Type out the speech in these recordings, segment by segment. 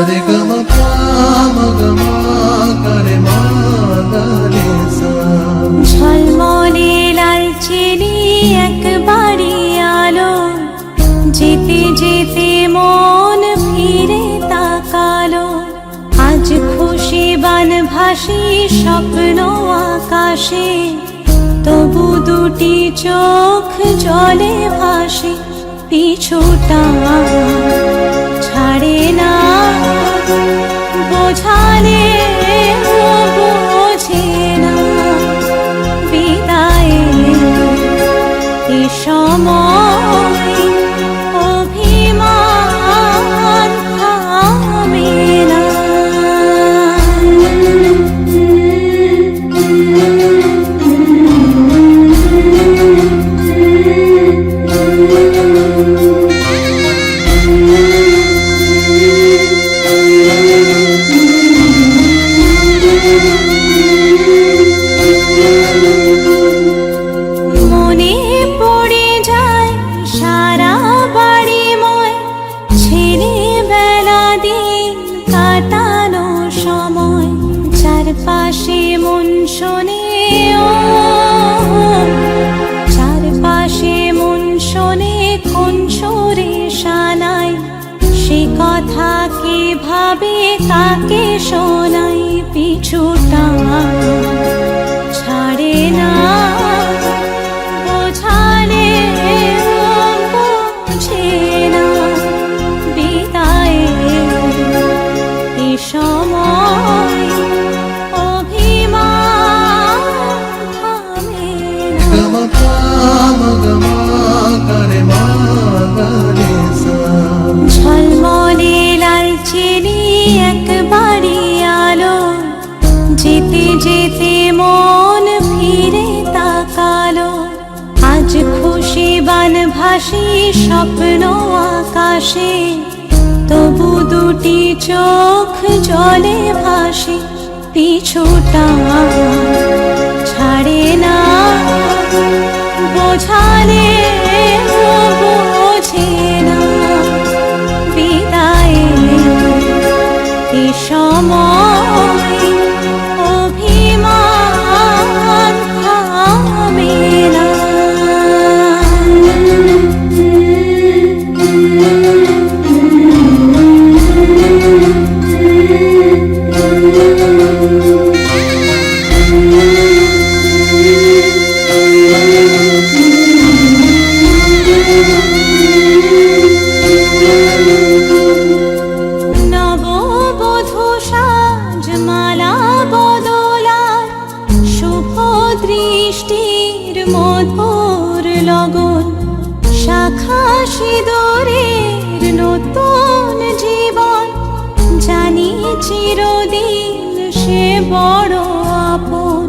रे ग म प म ग म ग रे म ग रे सा। ঝলমলে লালচেরি একবারই আলো, যেতে যেতে মন ফিরে তাকালো। আজ খুশি বানভাসি স্বপ্ন আকাশে, তবু দুটি চোখ জলে ভাসে। পিছুটা ছাড়ে না, বোঝালে বোঝে না। বিদায়ে এ সময় অভিমান থামে না। মনে পড়ে যায় সারা বাড়িময়, ছেলেবেলা দিন কাটানো সময়। চারপাশে মন শোনে, ও চারপাশে মন শোনে কোন সুরে শানাই। সে কথা কে ভাবে কাকে শোনাই। পিছুটা ছাড়ে না, বোঝালে বোঝে না। বিদায়ে এ সময় অভিমান থামে না। ग म प म ग म ग रे म ग रे सा। ঝলমলে লালচেরি একবারই আলো, যেতে যেতে মন ফিরে তাকালো। আজ খুশি বানভাসি স্বপ্ন আকাশে, তবু দুটি চোখ জলে ভাসে। পিছুটা ছাড়ে না, বোঝালে বোঝে না। বিদায়ে এ সময় অভিমান থামে না। নববধূ সাজমালা বদলার, শুভ দৃষ্টির মধুর লগন। শাখা সিঁদুরের নতুন জীবন, জানি চিরদিন সে বড় আপন।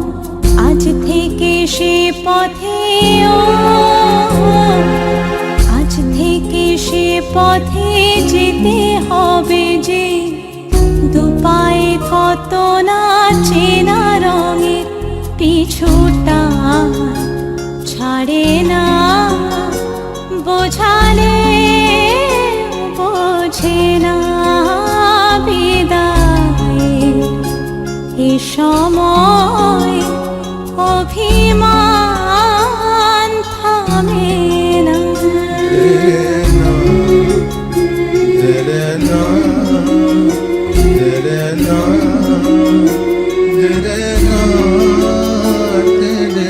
আজ থেকে সে পথে, ও আজ থেকে সে পথে যেতে হবে যে। দুপায়ে কত না চেনা রঙের, পিছুটা ছাড়ে না, বোঝালে বোঝে না। বিদায়ে এ সময় অভিমান থামে না। रे रे